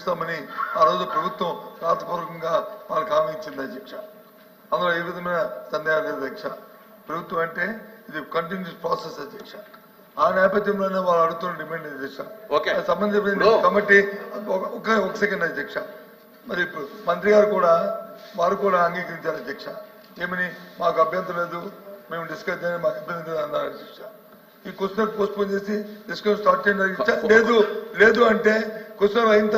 ఇస్తామని ఆ రోజు ప్రభుత్వం రాతపూర్వకంగా వాళ్ళకి హామీ ఇచ్చింది అధ్యక్ష. అందులో ఏ విధమైన సందేహం లేదు అధ్యక్ష. ప్రభుత్వం అంటే ఇది కంటిన్యూస్ ప్రాసెస్ అధ్యక్ష. ఆ నేపథ్యంలోనే వాళ్ళు అడుగుతున్న డిమాండ్ అధ్యక్ష. సంబంధించిన కమిటీ ఒక సెకండ్ అధ్యక్ష. మరి ఇప్పుడు మంత్రి గారు కూడా వారు కూడా అంగీకరించారు అధ్యక్ష. ఏమని మాకు అభ్యంతరం లేదు, మేము డిస్కస్ చేయని మాకు ఇబ్బంది లేదు అన్నారు అధ్యక్ష. ఈ క్వశ్చన్ పోస్ట్ పోన్ చేసి డిస్కషన్ స్టార్ట్ చేయండి. లేదు అంటే క్వశ్చన్ అయిన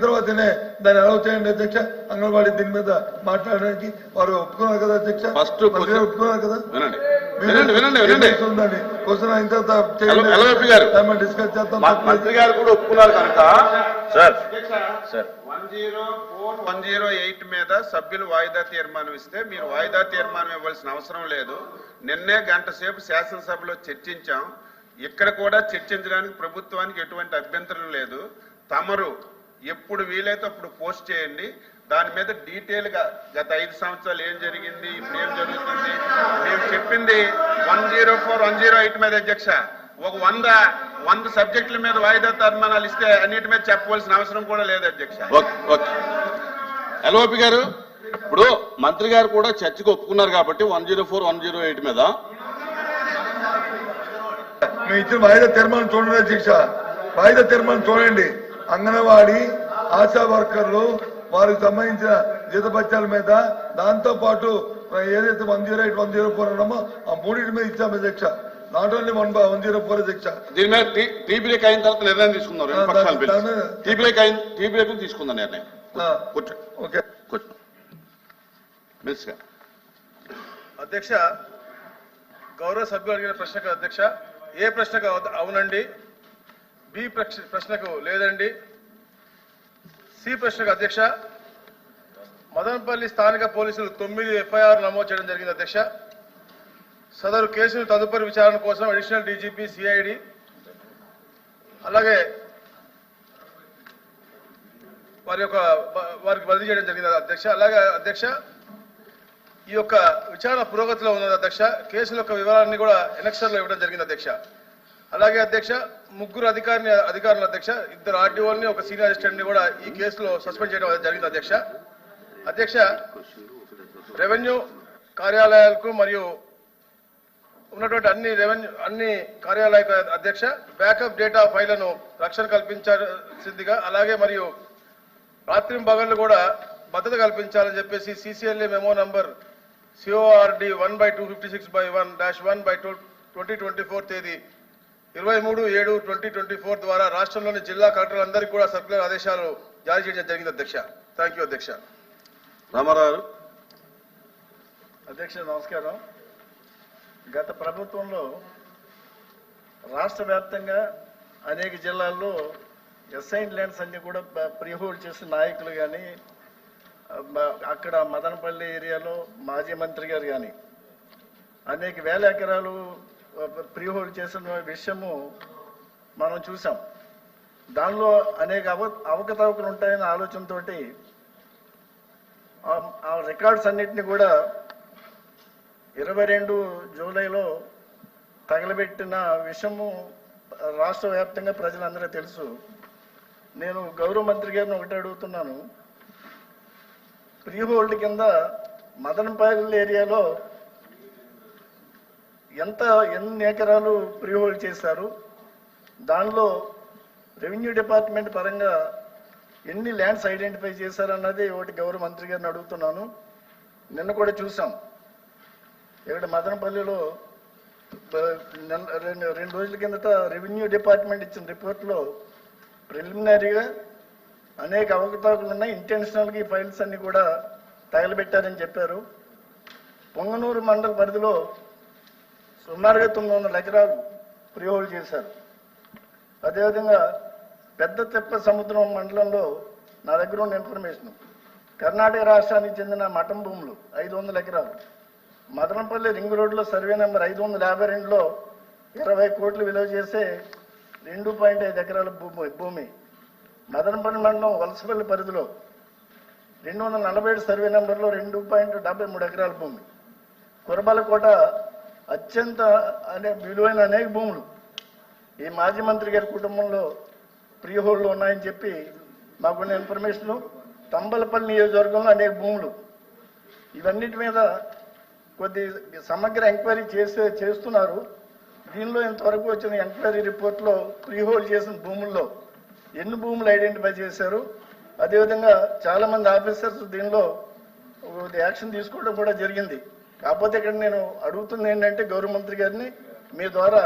తర్వాతనే దాన్ని అలౌ చేయండి అధ్యక్ష. అంగన్వాడీ దీని మీద మాట్లాడడానికి వారు ఒప్పుకున్నారు కదా అధ్యక్ష. ఒప్పుకున్నారు కదా. క్వశ్చన్ అయిన తర్వాత డిస్కస్ చేద్దాం. మంత్రి గారు కూడా ఒప్పుకున్నారు కనుక సార్ 108 మీద సభ్యులు వాయిదా తీర్మానం ఇస్తే మీరు వాయిదా తీర్మానం ఇవ్వాల్సిన అవసరం లేదు. నిన్నే గంట సేపు శాసనసభలో చర్చించాం. ఇక్కడ కూడా చర్చించడానికి ప్రభుత్వానికి ఎటువంటి అభ్యంతరం లేదు. తమరు ఎప్పుడు వీలైతే అప్పుడు పోస్ట్ చేయండి. దాని మీద డీటెయిల్ గా గత 5 సంవత్సరాలు ఏం జరిగింది, ఇప్పుడు ఏం జరుగుతుంది, మేము చెప్పింది 104, 108 మీద అధ్యక్ష. ఒక 100 సబ్జెక్టుల మీద వాయిదా తీర్మానాలు ఇస్తే అన్నిటి మీద చెప్పవలసిన అవసరం కూడా లేదు అధ్యక్ష. ఎల్ఓపి గారు, ఇప్పుడు మంత్రి గారు కూడా చర్చకు ఒప్పుకున్నారు కాబట్టి 104, 108 మీద మేము ఇచ్చిన వాయిదా తీర్మానం చూడండి అధ్యక్ష. వాయిదా తీర్మానం చూడండి. అంగన్వాడీ ఆశా వర్కర్లు వారికి సంబంధించిన జీతభత్యాల మీద, దాంతో పాటు ఏదైతే 108, 104 అన్నామో ఆ మూడింటి మీద ఇచ్చాము అధ్యక్ష. నాట్ ఓన్లీ 104 అధ్యక్ష. దీని మీద టీ బ్రేక్ అయిన తర్వాత నిర్ణయం తీసుకున్నారు. టీ బ్రేక్ తీసుకుందాం నిర్ణయం. ఓకే అధ్యక్ష, గౌరవ సభ్యులు అడిగిన ప్రశ్నకు అధ్యక్ష, ఏ ప్రశ్నకు అవునండి, బి ప్రశ్నకు లేదండి, సి ప్రశ్నకు అధ్యక్ష మదనపల్లి స్థానిక పోలీసులు 9 ఎఫ్ఐఆర్ నమోదు చేయడం జరిగింది అధ్యక్ష. సదరు కేసును తదుపరి విచారణ కోసం అడిషనల్ డీజీపీ సిఐడి అలాగే వారికి బదిలీ చేయడం జరిగింది అధ్యక్ష. అలాగే అధ్యక్ష, ఈ యొక్క విచారణ పురోగతిలో ఉన్నది అధ్యక్ష. కేసుల యొక్క వివరాన్ని కూడా ఎనెక్సర్లో ఇవ్వడం జరిగింది అధ్యక్ష. అలాగే అధ్యక్ష, 3 అధికారులు అధ్యక్ష, 2 ఆర్డీఓల్ని, 1 సీనియర్ అసిస్టెంట్ని కూడా ఈ కేసులో సస్పెండ్ చేయడం జరిగింది అధ్యక్ష. అధ్యక్ష, రెవెన్యూ కార్యాలయాలకు మరియు ఉన్నటువంటి అన్ని కార్యాలయాలకు అధ్యక్ష బ్యాకప్ డేటా ఫైళ్లను రక్షణ కల్పించాల్సిందిగా, అలాగే మరియు రాత్రింబగళ్లు కూడా భద్రత కల్పించాలని చెప్పేసి సిసిఎల్ఏ మెమో నంబర్ CORD 1/256/1-1/2024 తేదీ 23/7/2024 ద్వారా రాష్ట్రంలోని జిల్లా కలెక్టర్లందరికీ కూడా సర్క్యులర్ ఆదేశాలు జారీ చేయడం జరిగింది అధ్యక్ష. థ్యాంక్ యూ అధ్యక్ష. రామారావు అధ్యక్ష నమస్కారం. గత ప్రభుత్వంలో రాష్ట్ర వ్యాప్తంగా అనేక జిల్లాల్లో ఎస్ఐన్ ల్యాండ్స్ అన్ని కూడా ప్రీహోల్డ్ చేసిన నాయకులు కానీ, అక్కడ మదనపల్లి ఏరియాలో మాజీ మంత్రి గారు కానీ అనేక వేల ఎకరాలు ప్రీహోల్డ్ చేసిన విషయము మనం చూసాం. దానిలో అనేక అవకతవకలు ఉంటాయనే ఆలోచనతో ఆ రికార్డ్స్ అన్నిటిని కూడా 22 జూలైలో తగలబెట్టిన విషయము రాష్ట్ర వ్యాప్తంగా ప్రజలందరూ తెలుసు. నేను గౌరవ మంత్రి గారిని ఒకటి అడుగుతున్నాను, ప్రీహోల్డ్ కింద మదనపల్లి ఏరియాలో ఎన్ని ఎకరాలు ప్రీహోల్డ్ చేశారు, దానిలో రెవెన్యూ డిపార్ట్మెంట్ పరంగా ఎన్ని ల్యాండ్స్ ఐడెంటిఫై చేశారన్నది ఒకటి గౌరవ మంత్రి గారిని అడుగుతున్నాను. నిన్న కూడా చూసాం, ఇక్కడ మదనపల్లిలో 2 రోజుల కిందట రెవెన్యూ డిపార్ట్మెంట్ ఇచ్చిన రిపోర్ట్లో ప్రిలిమినరీగా అనేక అవకతవకలు ఉన్నాయి, ఇంటెన్షనల్గా ఈ ఫైల్స్ అన్ని కూడా తగలబెట్టారని చెప్పారు. పొంగనూరు మండల పరిధిలో సుమారుగా 900 ఎకరాలు ప్రీహోల్డ్ చేశారు. అదేవిధంగా పెద్ద తెప్ప సముద్రం మండలంలో నా దగ్గర ఉన్న ఇన్ఫర్మేషన్, కర్ణాటక రాష్ట్రానికి చెందిన మఠం భూములు 500 ఎకరాలు, మదనపల్లి రింగ్ రోడ్లో సర్వే నెంబర్ 552లో 20 కోట్లు విలువ చేసే 2.5 ఎకరాల భూమి, మదనపల్లి మండలం వలసపల్లి పరిధిలో 247 సర్వే నెంబర్లో 2.73 ఎకరాల భూమి, కురబలకోట అత్యంత విలువైన అనేక భూములు ఈ మాజీ మంత్రి గారి కుటుంబంలో ప్రీహోల్డ్లో ఉన్నాయని చెప్పి మాకున్న ఇన్ఫర్మేషను తంబలపల్లి నియోజకవర్గంలో అనేక భూములు ఇవన్నిటి మీద కొద్ది సమగ్ర ఎంక్వైరీ చేస్తున్నారు. దీనిలో ఇంతవరకు వచ్చిన ఎంక్వైరీ రిపోర్ట్లో ఫ్రీహోల్డ్ చేసిన భూముల్లో ఎన్ని భూములు ఐడెంటిఫై చేశారు, అదేవిధంగా చాలామంది ఆఫీసర్స్ దీనిలో యాక్షన్ తీసుకోవడం కూడా జరిగింది. కాకపోతే ఇక్కడ నేను అడుగుతుంది ఏంటంటే గౌరవ మంత్రి గారిని మీ ద్వారా